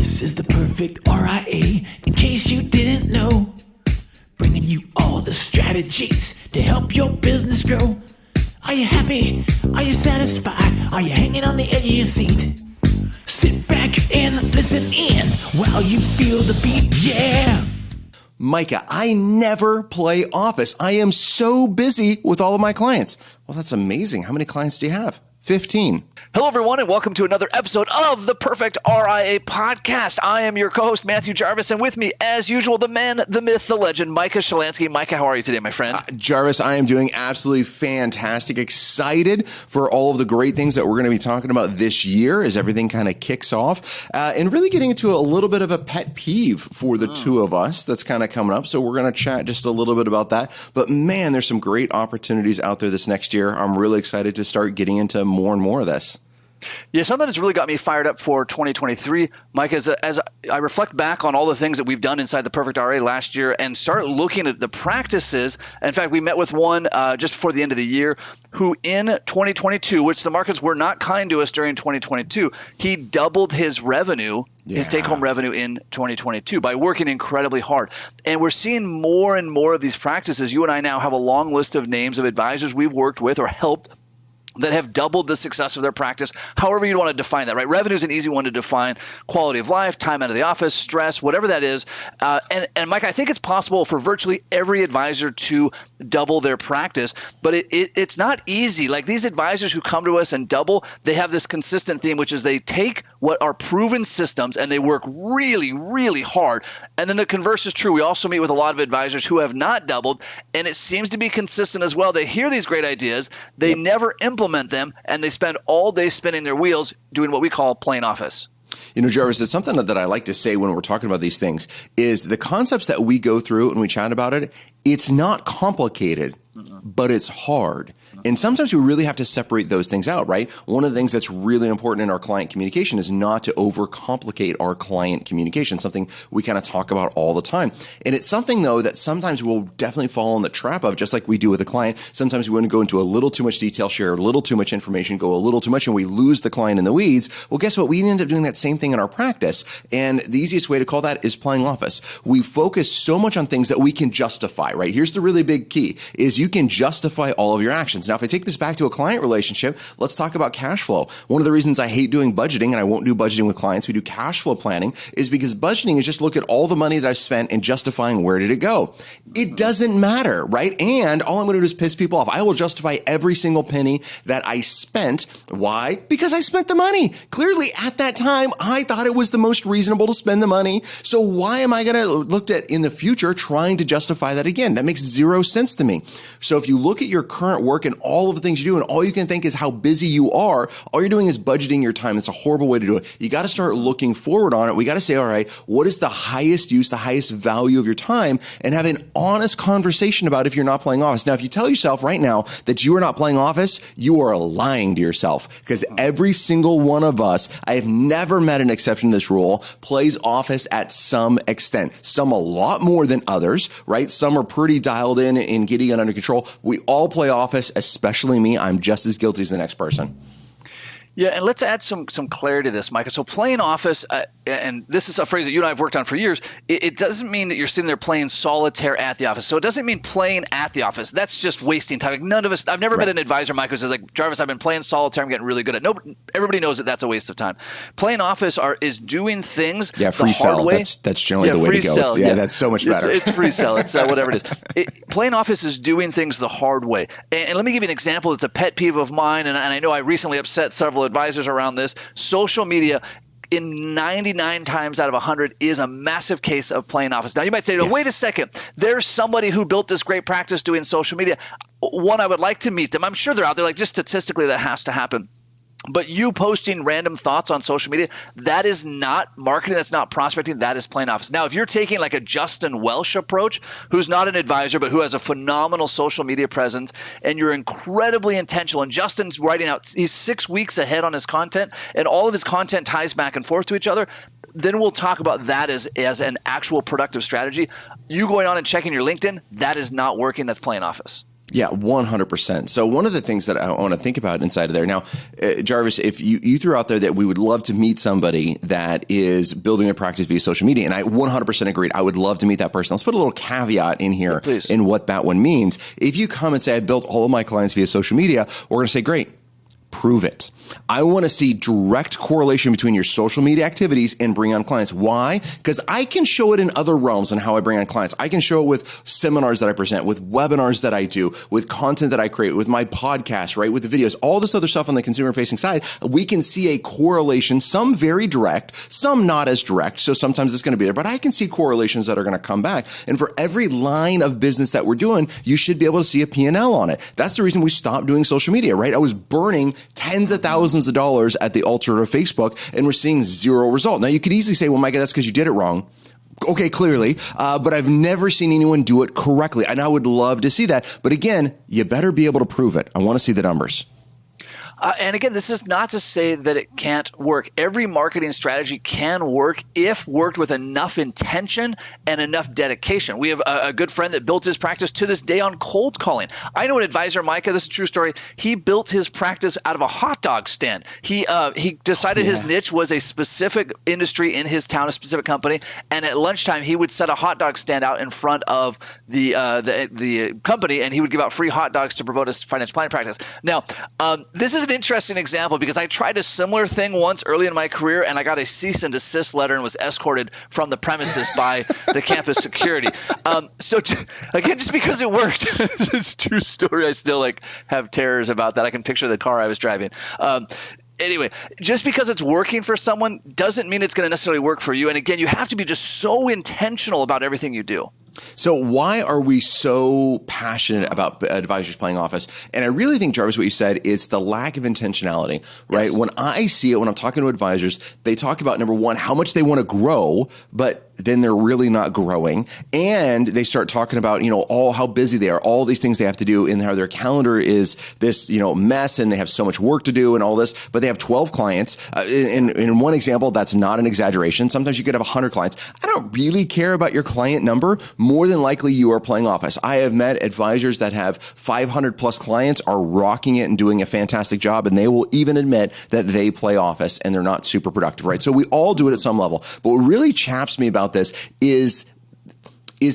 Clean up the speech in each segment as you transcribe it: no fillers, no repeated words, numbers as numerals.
This is the Perfect RIA, in case you didn't know. Bringing you all the strategies to help your business grow. Are you happy? Are you satisfied? Are you hanging on the edge of your seat? Sit back and listen in while you feel the beat, yeah! Micah, I never play Office. I am so busy with all of my clients. Well, that's amazing. How many clients do you have? 15. Hello, everyone, and welcome to another episode of the Perfect RIA podcast. I am your co-host, Matthew Jarvis, and with me, as usual, the man, the myth, the legend, Micah Shalansky. Micah, how are you today, my friend? Jarvis, I am doing absolutely fantastic. Excited for all of the great things that we're going to be talking about this year as everything kind of kicks off, and really getting into a little bit of a pet peeve for the two of us that's kind of coming up. So we're going to chat just a little bit about that. But man, there's some great opportunities out there this next year. I'm really excited to start getting into more and more of this. Yeah, something that's really got me fired up for 2023, Mike, as I reflect back on all the things that we've done inside the Perfect RIA last year and start looking at the practices. In fact, we met with one just before the end of the year who in 2022, which the markets were not kind to us during 2022, he doubled his revenue, his take-home revenue in 2022 by working incredibly hard. And we're seeing more and more of these practices. You and I now have a long list of names of advisors we've worked with or helped that have doubled the success of their practice, however you want to define that, right? Revenue is an easy one to define. Quality of life, time out of the office, stress, whatever that is. And Mike, I think it's possible for virtually every advisor to double their practice, but it's not easy. Like these advisors who come to us and double, they have this consistent theme, which is they take what are proven systems and they work really, really hard. And then the converse is true. We also meet with a lot of advisors who have not doubled, and it seems to be consistent as well. They hear these great ideas, they never implement them, and they spend all day spinning their wheels doing what we call playing Office. You know, Jarvis, it's something that I like to say when we're talking about these things is the concepts that we go through and we chat about it, it's not complicated, but it's hard. And sometimes we really have to separate those things out, right? One of the things that's really important in our client communication is not to overcomplicate our client communication, something we kind of talk about all the time. And it's something, though, that sometimes we'll definitely fall in the trap of, just like we do with a client. Sometimes we want to go into a little too much detail, share a little too much information, go a little too much, and we lose the client in the weeds. Well, guess what? We end up doing that same thing in our practice. And the easiest way to call that is playing Office. We focus so much on things that we can justify, right? Here's the really big key, is you can justify all of your actions. Now, if I take this back to a client relationship, let's talk about cash flow. One of the reasons I hate doing budgeting, and I won't do budgeting with clients who do cash flow planning, is because budgeting is just look at all the money that I've spent and justifying where did it go. It doesn't matter, right? And all I'm going to do is piss people off. I will justify every single penny that I spent. Why? Because I spent the money. Clearly, at that time, I thought it was the most reasonable to spend the money. So why am I going to look at in the future trying to justify that again? That makes zero sense to me. So if you look at your current work and all of the things you do, and all you can think is how busy you are, all you're doing is budgeting your time. It's a horrible way to do it. You got to start looking forward on it. We got to say, all right, what is the highest use, the highest value of your time, and have an honest conversation about if you're not playing Office. Now, if you tell yourself right now that you are not playing Office, you are lying to yourself, because every single one of us, I have never met an exception to this rule, plays Office at some extent. Some a lot more than others, right? Some are pretty dialed in and getting it under control. We all play Office, especially me. I'm just as guilty as the next person. Yeah, and let's add some clarity to this, Micah. So playing Office, and this is a phrase that you and I have worked on for years, it doesn't mean that you're sitting there playing solitaire at the office. So it doesn't mean playing at the office. That's just wasting time. Like none of us, I've never been an advisor, Micah, who says like, Jarvis, I've been playing solitaire, I'm getting really good at it. No, everybody knows that that's a waste of time. Playing Office is doing things the free hard sell. way. That's generally the way to go. Sell, that's so much better. It's free sell. It's whatever it is. Playing Office is doing things the hard way. And let me give you an example. It's a pet peeve of mine, and I know I recently upset several advisors around this. Social media in 99 times out of 100 is a massive case of playing Office. Now you might say, yes. Wait a second, there's somebody who built this great practice doing social media. One, I would like to meet them. I'm sure they're out there. Like just statistically that has to happen. But you posting random thoughts on social media, that is not marketing, that's not prospecting, that is playing Office. Now, if you're taking like a Justin Welsh approach, who's not an advisor, but who has a phenomenal social media presence, and you're incredibly intentional, and Justin's writing out, he's 6 weeks ahead on his content, and all of his content ties back and forth to each other, then we'll talk about that as an actual productive strategy. You going on and checking your LinkedIn, that is not working, that's playing Office. Yeah, 100%. So one of the things that I want to think about inside of there now, Jarvis, if you threw out there that we would love to meet somebody that is building a practice via social media, and I 100% agreed. I would love to meet that person. Let's put a little caveat in here in what that one means. If you come and say, I built all of my clients via social media, we're going to say, great. Prove it. I want to see direct correlation between your social media activities and bring on clients. Why? Because I can show it in other realms on how I bring on clients. I can show it with seminars that I present, with webinars that I do, with content that I create, with my podcast, right? With the videos, all this other stuff on the consumer facing side. We can see a correlation, some very direct, some not as direct. So sometimes it's going to be there, but I can see correlations that are going to come back. And for every line of business that we're doing, you should be able to see a P&L on it. That's the reason we stopped doing social media, right? I was burning tens of thousands of dollars at the altar of Facebook, and we're seeing zero result. Now, you could easily say, well, Micah, that's because you did it wrong. Okay, clearly, but I've never seen anyone do it correctly, and I would love to see that. But again, you better be able to prove it. I want to see the numbers. And again, this is not to say that it can't work. Every marketing strategy can work if worked with enough intention and enough dedication. We have a good friend that built his practice to this day on cold calling. I know an advisor, Micah, this is a true story. He built his practice out of a hot dog stand. He decided his niche was a specific industry in his town, a specific company, and at lunchtime he would set a hot dog stand out in front of the company, and he would give out free hot dogs to promote his financial planning practice. Now, this is an interesting example because I tried a similar thing once early in my career, and I got a cease and desist letter and was escorted from the premises by the campus security. So again, just because it worked, it's a true story. I still have terrors about that. I can picture the car I was driving. Anyway, just because it's working for someone doesn't mean it's going to necessarily work for you. And again, you have to be just so intentional about everything you do. So why are we so passionate about advisors playing office? And I really think, Jarvis, what you said is the lack of intentionality, right? Yes. When I see it, when I'm talking to advisors, they talk about, number one, how much they want to grow, but then they're really not growing. And they start talking about, all how busy they are, all these things they have to do, and how their calendar is this, mess, and they have so much work to do and all this, but they have 12 clients. In one example, that's not an exaggeration. Sometimes you could have 100 clients. I don't really care about your client number. More than likely, you are playing office. I have met advisors that have 500 plus clients, are rocking it and doing a fantastic job, and they will even admit that they play office and they're not super productive, right? So we all do it at some level. But what really chaps me about this is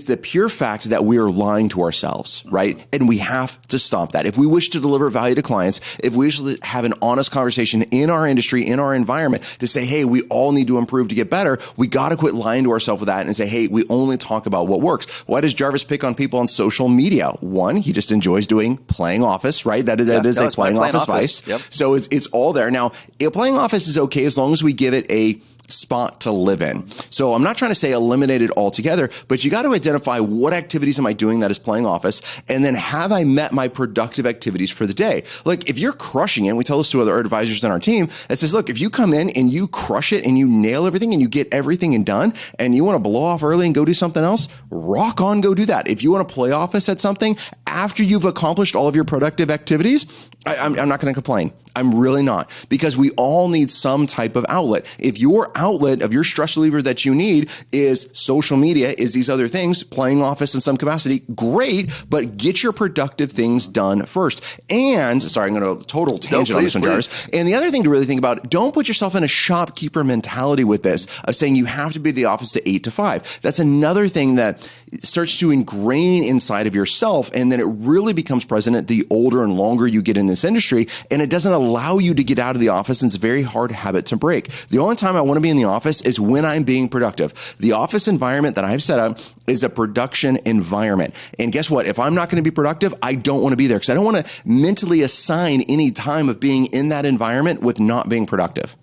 the pure fact that we are lying to ourselves, right? And we have to stop that. If we wish to deliver value to clients, if we wish to have an honest conversation in our industry, in our environment, to say, hey, we all need to improve to get better, we got to quit lying to ourselves with that and say, hey, we only talk about what works. Why does Jarvis pick on people on social media? One, he just enjoys playing office, right? That is a playing office vice. Yep. So it's all there. Now, playing office is okay as long as we give it a spot to live in. So I'm not trying to say eliminate it altogether, but you got to identify what activities am I doing that is playing office, and then have I met my productive activities for the day? Like if you're crushing it, and we tell this to other advisors on our team, that says, look, if you come in and you crush it and you nail everything and you get everything done and you want to blow off early and go do something else, rock on, go do that. If you want to play office at something after you've accomplished all of your productive activities, I'm not going to complain. I'm really not, because we all need some type of outlet. If your outlet of your stress reliever that you need is social media, is these other things, playing office in some capacity, great, but get your productive things done first. And sorry, I'm going to total tangent on this one, Jarvis. And the other thing to really think about, don't put yourself in a shopkeeper mentality with this of saying you have to be at the office to 8 to 5. That's another thing that starts to ingrain inside of yourself. And then it really becomes present the older and longer you get in this industry. And it doesn't allow you to get out of the office. And it's a very hard habit to break. The only time I want to be in the office is when I'm being productive. The office environment that I've set up is a production environment. And guess what? If I'm not going to be productive, I don't want to be there, because I don't want to mentally assign any time of being in that environment with not being productive.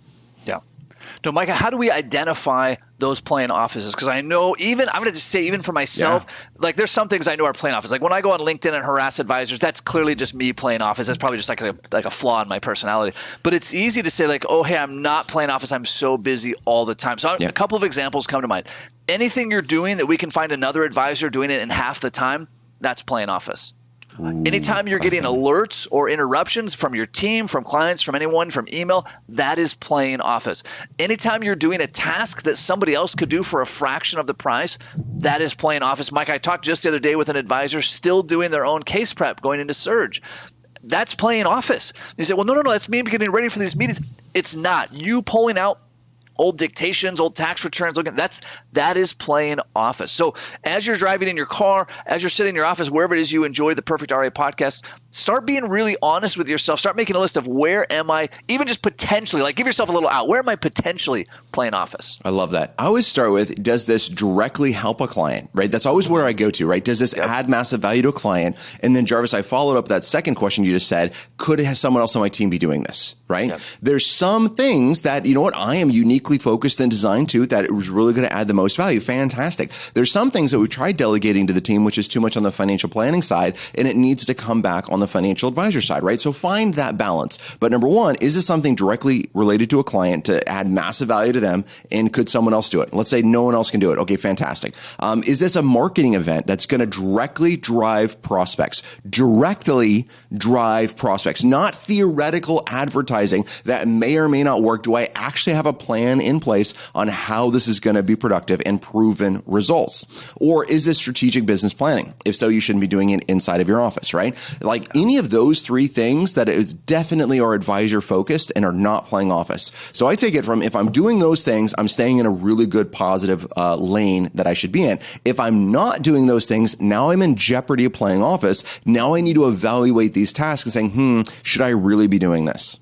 Yeah. So, Micah, how do we identify those playing offices? Because I know, I'm going to just say, even for myself, like there's some things I know are playing office. Like when I go on LinkedIn and harass advisors, that's clearly just me playing office. That's probably just like a flaw in my personality. But it's easy to say like, oh, hey, I'm not playing office. I'm so busy all the time. So a couple of examples come to mind. Anything you're doing that we can find another advisor doing it in half the time, that's playing office. Anytime you're getting alerts or interruptions from your team, from clients, from anyone, from email, that is playing office. Anytime you're doing a task that somebody else could do for a fraction of the price, that is playing office. Mike, I talked just the other day with an advisor still doing their own case prep going into Surge. That's playing office. You say, well, no, that's me getting ready for these meetings. It's not. You pulling out old dictations, old tax returns, that is playing office. So as you're driving in your car, as you're sitting in your office, wherever it is you enjoy the Perfect RIA podcast, start being really honest with yourself. Start making a list of where am I, even just potentially, like give yourself a little out. Where am I potentially playing office? I love that. I always start with, does this directly help a client, right? That's always where I go to, right? Does this add massive value to a client? And then Jarvis, I followed up that second question you just said, could someone else on my team be doing this, right? Yep. There's some things that, you know what, I am uniquely focused and designed to that it was really going to add the most value. Fantastic. There's some things that we've tried delegating to the team, which is too much on the financial planning side, and it needs to come back on the financial advisor side, right? So find that balance. But number one, is this something directly related to a client to add massive value to them? And could someone else do it? Let's say no one else can do it. Okay, fantastic. Is this a marketing event that's going to directly drive prospects? Directly drive prospects, not theoretical advertising that may or may not work. Do I actually have a plan in place on how this is going to be productive and proven results? Or is this strategic business planning? If so, you shouldn't be doing it inside of your office, right? Like any of those three things that is definitely are advisor focused and are not playing office. So I take it from, if I'm doing those things, I'm staying in a really good positive lane that I should be in. If I'm not doing those things, now I'm in jeopardy of playing office. Now I need to evaluate these tasks and saying, should I really be doing this?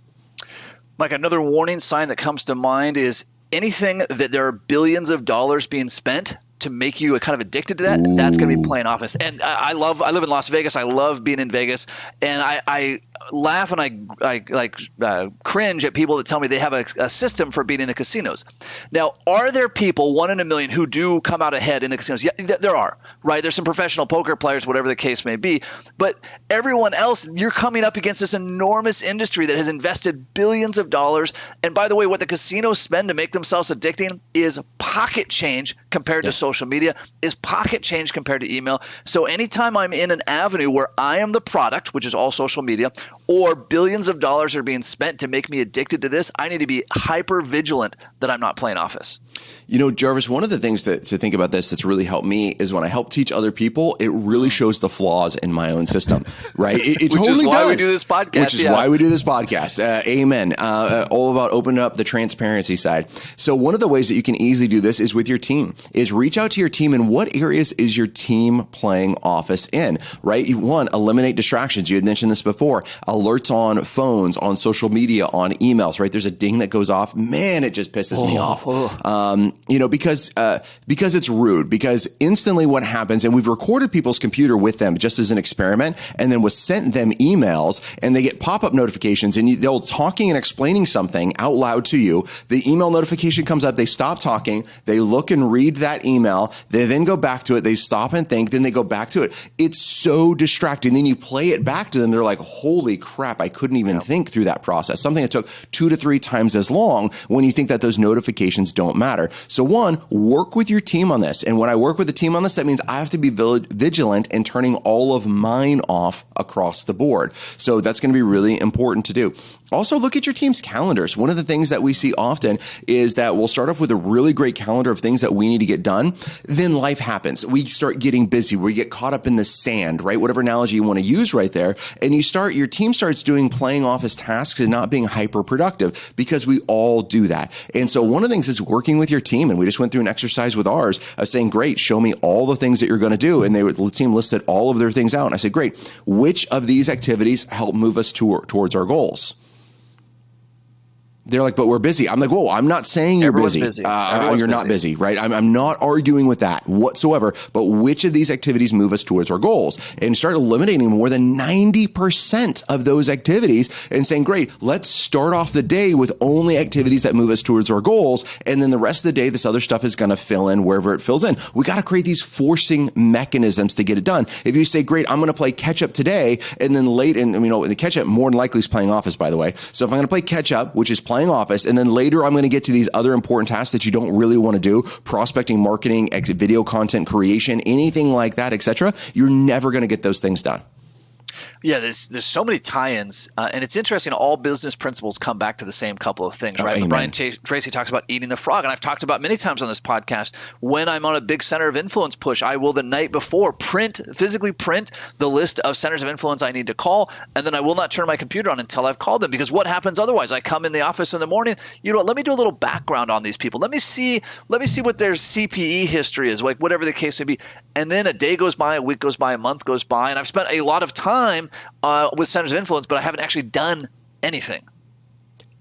Mike, another warning sign that comes to mind is anything that there are billions of dollars being spent to make you kind of addicted to that, that's going to be playing office. And I live in Las Vegas. I love being in Vegas. And I laugh and I cringe at people that tell me they have a system for being in the casinos. Now, are there people, 1 in a million, who do come out ahead in the casinos? Yeah, there are, right? There's some professional poker players, whatever the case may be. But everyone else, you're coming up against this enormous industry that has invested billions of dollars. And by the way, what the casinos spend to make themselves addicting is pocket change compared to social media, is pocket change compared to email. So anytime I'm in an avenue where I am the product, which is all social media, or billions of dollars are being spent to make me addicted to this, I need to be hyper vigilant that I'm not playing office. You know, Jarvis, one of the things to think about this that's really helped me is when I help teach other people, it really shows the flaws in my own system, right? It totally does. Which is why we do this podcast. Which is why we do this podcast. Amen. All about opening up the transparency side. So one of the ways that you can easily do this is with your team, is reach out to your team and what areas is your team playing office in, right? One, eliminate distractions. You had mentioned this before. Alerts on phones, on social media, on emails, right? There's a ding that goes off. Man, it just pisses me off. Because it's rude, because instantly what happens, and we've recorded people's computer with them just as an experiment, and then was sent them emails, and they get pop-up notifications, and they'll talking and explaining something out loud to you. The email notification comes up, they stop talking, they look and read that email, they then go back to it, they stop and think, then they go back to it. It's so distracting. Then you play it back to them, they're like, holy crap, I couldn't even think through that process. Something that took 2 to 3 times as long when you think that those notifications don't matter. So one, work with your team on this. And when I work with the team on this, that means I have to be vigilant in turning all of mine off across the board. So that's going to be really important to do. Also, look at your team's calendars. One of the things that we see often is that we'll start off with a really great calendar of things that we need to get done. Then life happens. We start getting busy. We get caught up in the sand, right? Whatever analogy you want to use right there. And your team starts doing playing office tasks and not being hyper productive, because we all do that. And so one of the things is working with your team. And we just went through an exercise with ours of saying, great, show me all the things that you're going to do. And the team listed all of their things out. And I said, great, which of these activities help move us towards our goals? They're like, but we're busy. I'm like, whoa, I'm not saying you're busy. You're not busy, right? I'm not arguing with that whatsoever. But which of these activities move us towards our goals? And start eliminating more than 90% of those activities and saying, great, let's start off the day with only activities that move us towards our goals. And then the rest of the day, this other stuff is going to fill in wherever it fills in. We got to create these forcing mechanisms to get it done. If you say, great, I'm going to play catch up today, and then the catch up more than likely is playing office, by the way. So if I'm going to play catch up, which is playing office, and then later I'm going to get to these other important tasks that you don't really want to do, prospecting, marketing, video content creation, anything like that, etc., you're never going to get those things done. Yeah, there's so many tie-ins, and it's interesting. All business principles come back to the same couple of things, right? But Brian Tracy talks about eating the frog, and I've talked about many times on this podcast. When I'm on a big center of influence push, I will the night before physically print the list of centers of influence I need to call, and then I will not turn my computer on until I've called them. Because what happens otherwise? I come in the office in the morning. You know what? Let me do a little background on these people. Let me see what their CPE history is, like whatever the case may be. And then a day goes by, a week goes by, a month goes by, and I've spent a lot of time with centers of influence, but I haven't actually done anything.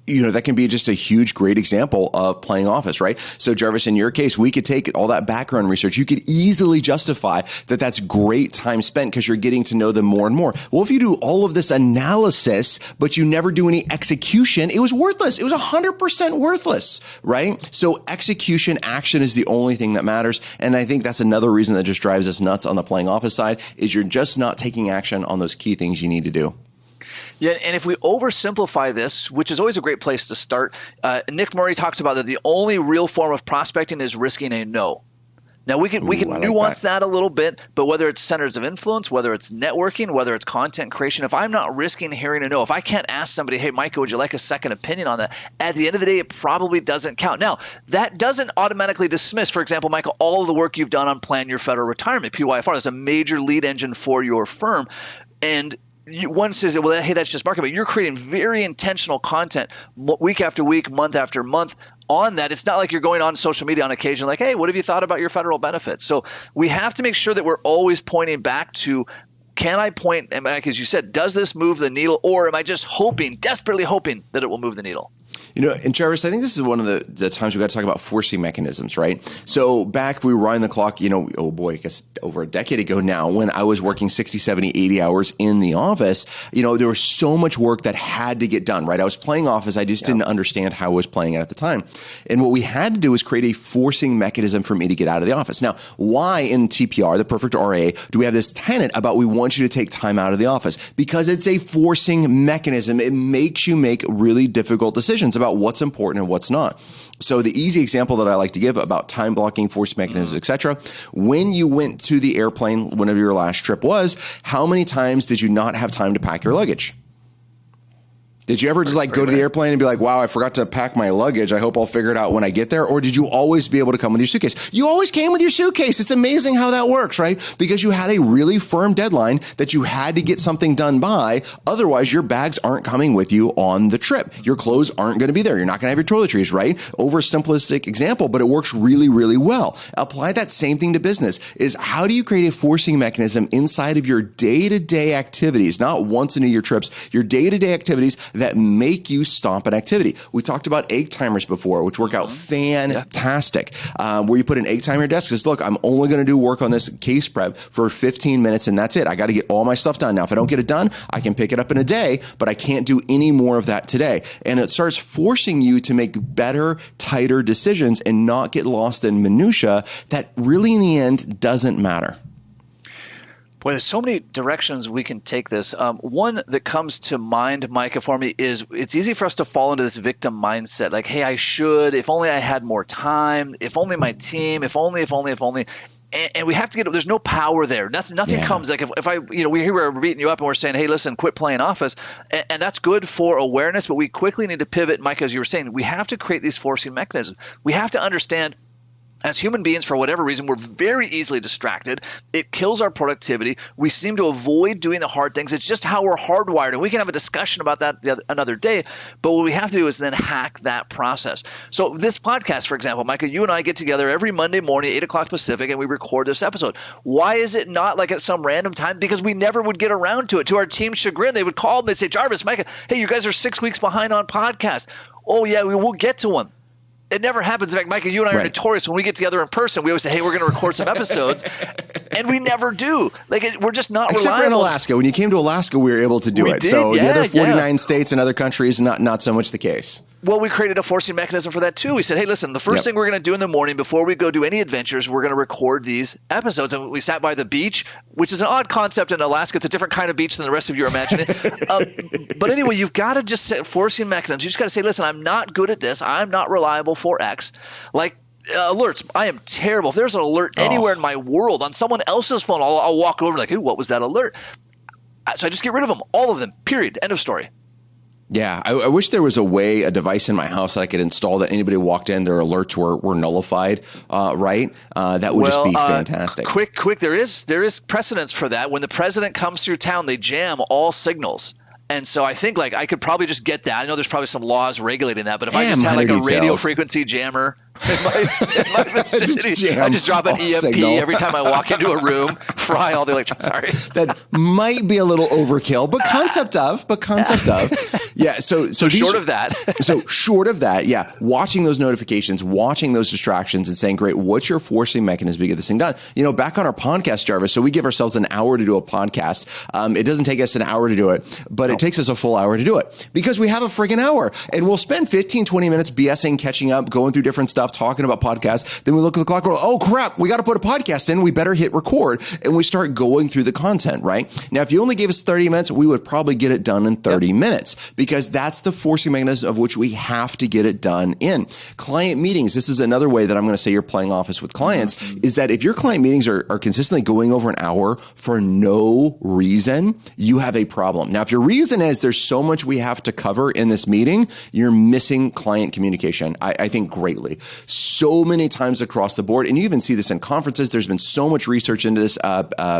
You know, that can be just a huge, great example of playing office, right? So Jarvis, in your case, we could take all that background research. You could easily justify that that's great time spent because you're getting to know them more and more. Well, if you do all of this analysis, but you never do any execution, it was worthless. It was 100% worthless, right? So execution, action is the only thing that matters. And I think that's another reason that just drives us nuts on the playing office side is you're just not taking action on those key things you need to do. Yeah, and if we oversimplify this, which is always a great place to start, Nick Murray talks about that the only real form of prospecting is risking a no. Now, we can nuance that a little bit, but whether it's centers of influence, whether it's networking, whether it's content creation, if I'm not risking hearing a no, if I can't ask somebody, hey, Micah, would you like a second opinion on that? At the end of the day, it probably doesn't count. Now, that doesn't automatically dismiss, for example, Micah, all of the work you've done on Plan Your Federal Retirement, PYFR. That's a major lead engine for your firm. And one says, well, hey, that's just marketing, but you're creating very intentional content week after week, month after month on that. It's not like you're going on social media on occasion like, hey, what have you thought about your federal benefits? So we have to make sure that we're always pointing back to, can I point, and like as you said, does this move the needle, or am I just desperately hoping that it will move the needle? You know, and Jarvis, I think this is one of the times we've got to talk about forcing mechanisms, right? So back, we were running the clock, oh boy, I guess over a decade ago now, when I was working 60, 70, 80 hours in the office, there was so much work that had to get done, right? I was playing office. I just didn't understand how I was playing it at the time. And what we had to do was create a forcing mechanism for me to get out of the office. Now, why in TPR, the Perfect RIA, do we have this tenet about we want you to take time out of the office? Because it's a forcing mechanism. It makes you make really difficult decisions about what's important and what's not. So the easy example that I like to give about time blocking, force mechanisms, etc. When you went to the airplane, whenever your last trip was, how many times did you not have time to pack your luggage? Did you ever just go to the airplane and be like, wow, I forgot to pack my luggage. I hope I'll figure it out when I get there. Or did you always be able to come with your suitcase? You always came with your suitcase. It's amazing how that works, right? Because you had a really firm deadline that you had to get something done by. Otherwise, your bags aren't coming with you on the trip. Your clothes aren't going to be there. You're not going to have your toiletries, right? Oversimplistic example, but it works really, really well. Apply that same thing to business. Is how do you create a forcing mechanism inside of your day-to-day activities, not once in a year trips, your day-to-day activities that make you stop an activity. We talked about egg timers before, which work out fantastic. Where you put an egg timer on your desk, says, look, I'm only going to do work on this case prep for 15 minutes and that's it. I got to get all my stuff done. Now, if I don't get it done, I can pick it up in a day, but I can't do any more of that today. And it starts forcing you to make better, tighter decisions and not get lost in minutia that really in the end doesn't matter. Boy, there's so many directions we can take this. One that comes to mind, Micah, for me is it's easy for us to fall into this victim mindset. Like, hey, I should, if only I had more time, if only my team, if only. And we have to there's no power there. Nothing comes like if I, we're beating you up and we're saying, hey, listen, quit playing office. And that's good for awareness, but we quickly need to pivot. Micah, as you were saying, we have to create these forcing mechanisms. We have to understand, as human beings, for whatever reason, we're very easily distracted. It kills our productivity. We seem to avoid doing the hard things. It's just how we're hardwired. And we can have a discussion about that another day. But what we have to do is then hack that process. So this podcast, for example, Micah, you and I get together every Monday morning, 8 o'clock Pacific, and we record this episode. Why is it not like at some random time? Because we never would get around to it. To our team's chagrin, they would call and they'd say, Jarvis, Micah, hey, you guys are 6 weeks behind on podcasts. Oh, yeah, we will get to one. It never happens. In fact, Micah, you and I are notorious. When we get together in person, we always say, hey, we're going to record some episodes. And we never do. We're just not Except reliable. for in Alaska. When you came to Alaska, we were able to do it. So the other 49 states and other countries, not so much the case. Well, we created a forcing mechanism for that too. We said, hey, listen, the first thing we're going to do in the morning before we go do any adventures, we're going to record these episodes. And we sat by the beach, which is an odd concept in Alaska. It's a different kind of beach than the rest of you are imagining. But anyway, you've got to just set forcing mechanisms. You just got to say, listen, I'm not good at this. I'm not reliable for X. Like alerts, I am terrible. If there's an alert anywhere in my world on someone else's phone, I'll walk over like, hey, what was that alert? So I just get rid of them, all of them, period, end of story. Yeah, I wish there was a device in my house that I could install that anybody walked in, their alerts were nullified, right? That would just be fantastic. Quick, there is precedence for that. When the president comes through town, they jam all signals. And so I think I could probably just get that. I know there's probably some laws regulating that, but if I just had a radio frequency jammer in my vicinity, I just drop an EMP signal every time I walk into a room, fry all the electricity. Sorry. That might be a little overkill, but concept of. Yeah. So short of that. So short of that, yeah. Watching those notifications, watching those distractions and saying, great, what's your forcing mechanism to get this thing done? Back on our podcast, Jarvis, so we give ourselves an hour to do a podcast. It doesn't take us an hour to do it, but it takes us a full hour to do it because we have a friggin' hour and we'll spend 15, 20 minutes BSing, catching up, going through different stuff, talking about podcasts. Then we look at the clock and we're, oh crap, we got to put a podcast in. We better hit record. And we start going through the content, right? Now, if you only gave us 30 minutes, we would probably get it done in 30 minutes because that's the forcing mechanism of which we have to get it done in. Client meetings. This is another way that I'm going to say you're playing office with clients is that if your client meetings are consistently going over an hour for no reason, you have a problem. Now, if your reason is there's so much we have to cover in this meeting, you're missing client communication, I think greatly. So many times across the board, and you even see this in conferences, there's been so much research into this.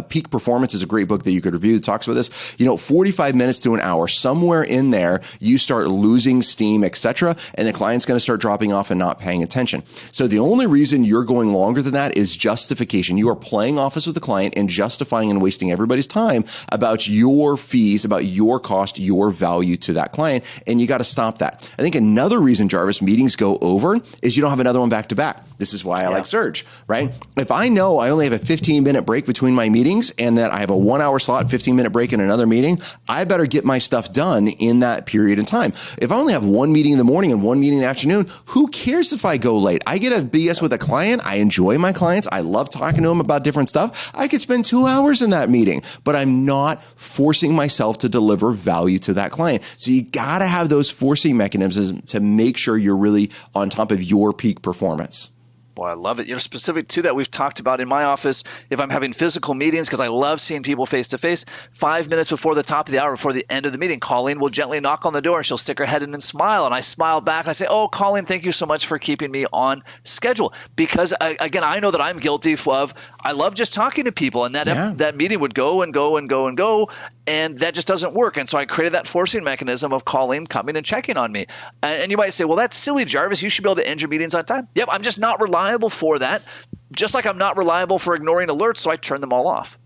Peak Performance is a great book that you could review that talks about this. 45 minutes to an hour, somewhere in there, you start losing steam, etc., and the client's going to start dropping off and not paying attention. So the only reason you're going longer than that is justification. You are playing office with the client and justifying and wasting everybody's time about your fees, about your cost, your value to that client, and you got to stop that. I think another reason, Jarvis, meetings go over is you don't have another one back to back. This is why I like Surge, right? If I know I only have a 15-minute break between my meetings and that I have a 1 hour slot, 15-minute break in another meeting, I better get my stuff done in that period of time. If I only have one meeting in the morning and one meeting in the afternoon, who cares if I go late? I get a BS with a client. I enjoy my clients. I love talking to them about different stuff. I could spend 2 hours in that meeting, but I'm not forcing myself to deliver value to that client. So you got to have those forcing mechanisms to make sure you're really on top of your peak performance. Boy, I love it. Specific to that, we've talked about in my office, if I'm having physical meetings, because I love seeing people face to face, 5 minutes before the top of the hour, before the end of the meeting, Colleen will gently knock on the door and she'll stick her head in and smile. And I smile back and I say, oh, Colleen, thank you so much for keeping me on schedule. Because again, I know that I'm guilty of, I love just talking to people, and that meeting would go and go and go and go. And that just doesn't work. And so I created that forcing mechanism of Colleen coming and checking on me. And you might say, well, that's silly, Jarvis. You should be able to end your meetings on time. Yep, I'm just not reliable for that. Just like I'm not reliable for ignoring alerts, so I turn them all off.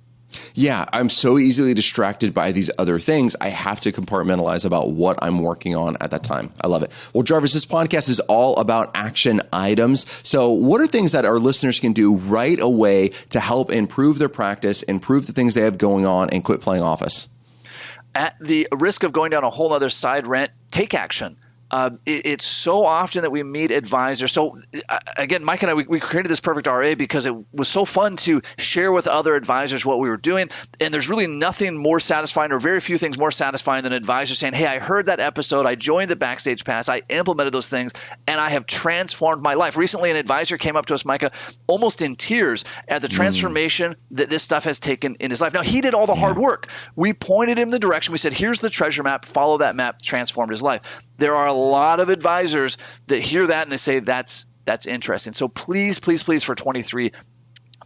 Yeah, I'm so easily distracted by these other things. I have to compartmentalize about what I'm working on at that time. I love it. Well, Jarvis, this podcast is all about action items. So what are things that our listeners can do right away to help improve their practice, improve the things they have going on, and quit playing office? At the risk of going down a whole other side rant, take action. It's so often that we meet advisors. So again, Mike and I, we created this Perfect RIA because it was so fun to share with other advisors what we were doing. And there's really nothing more satisfying, or very few things more satisfying, than advisors saying, hey, I heard that episode. I joined the Backstage Pass. I implemented those things and I have transformed my life. Recently, an advisor came up to us, Micah, almost in tears at the transformation that this stuff has taken in his life. Now, he did all the hard work. We pointed him in the direction. We said, here's the treasure map. Follow that map. Transformed his life. There are a lot of advisors that hear that and they say that's interesting. So please for 23,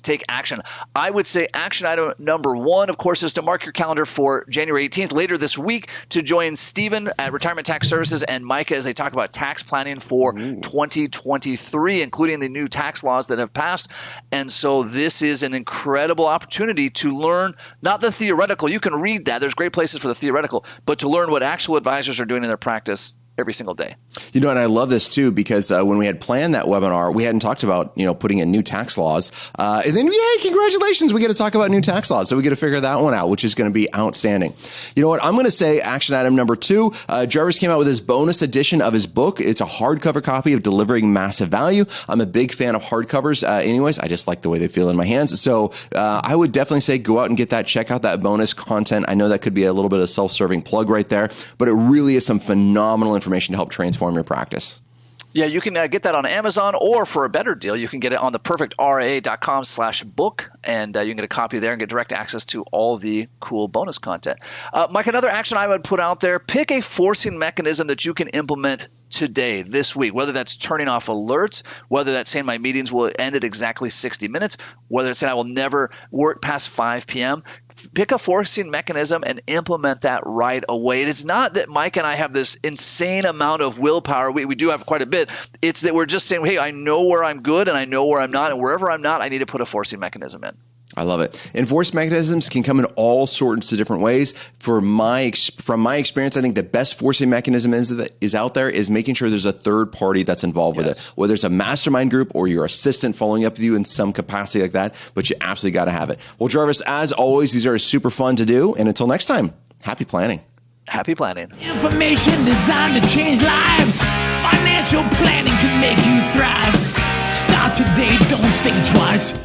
take action. I would say action item number 1, of course, is to mark your calendar for January 18th, later this week, to join Stephen at Retirement Tax Services and Micah as they talk about tax planning for 2023, including the new tax laws that have passed. And so this is an incredible opportunity to learn, not the theoretical. You can read that. There's great places for the theoretical, but to learn what actual advisors are doing in their practice every single day. And I love this too, because when we had planned that webinar, we hadn't talked about, putting in new tax laws. And then, yay, congratulations, we get to talk about new tax laws. So we get to figure that one out, which is going to be outstanding. You know what? I'm going to say action item number 2. Jarvis came out with his bonus edition of his book. It's a hardcover copy of Delivering Massive Value. I'm a big fan of hardcovers. Anyways, I just like the way they feel in my hands. So I would definitely say go out and get that. Check out that bonus content. I know that could be a little bit of self-serving plug right there, but it really is some phenomenal information to help transform your practice. Yeah, you can get that on Amazon, or for a better deal, you can get it on the perfectria.com/book, and you can get a copy there and get direct access to all the cool bonus content. Mike, another action I would put out there, pick a forcing mechanism that you can implement today, this week, whether that's turning off alerts, whether that's saying my meetings will end at exactly 60 minutes, whether it's saying I will never work past 5 p.m. Pick a forcing mechanism and implement that right away. It is not that Mike and I have this insane amount of willpower. We do have quite a bit. It's that we're just saying, hey, I know where I'm good and I know where I'm not, and wherever I'm not, I need to put a forcing mechanism in. I love it. Enforced mechanisms can come in all sorts of different ways. From my experience, I think the best forcing mechanism is out there is making sure there's a third party that's involved with it, whether it's a mastermind group or your assistant following up with you in some capacity like that. But you absolutely got to have it. Well, Jarvis, as always, these are super fun to do. And until next time, happy planning. Happy planning. Information designed to change lives. Financial planning can make you thrive. Start today, don't think twice.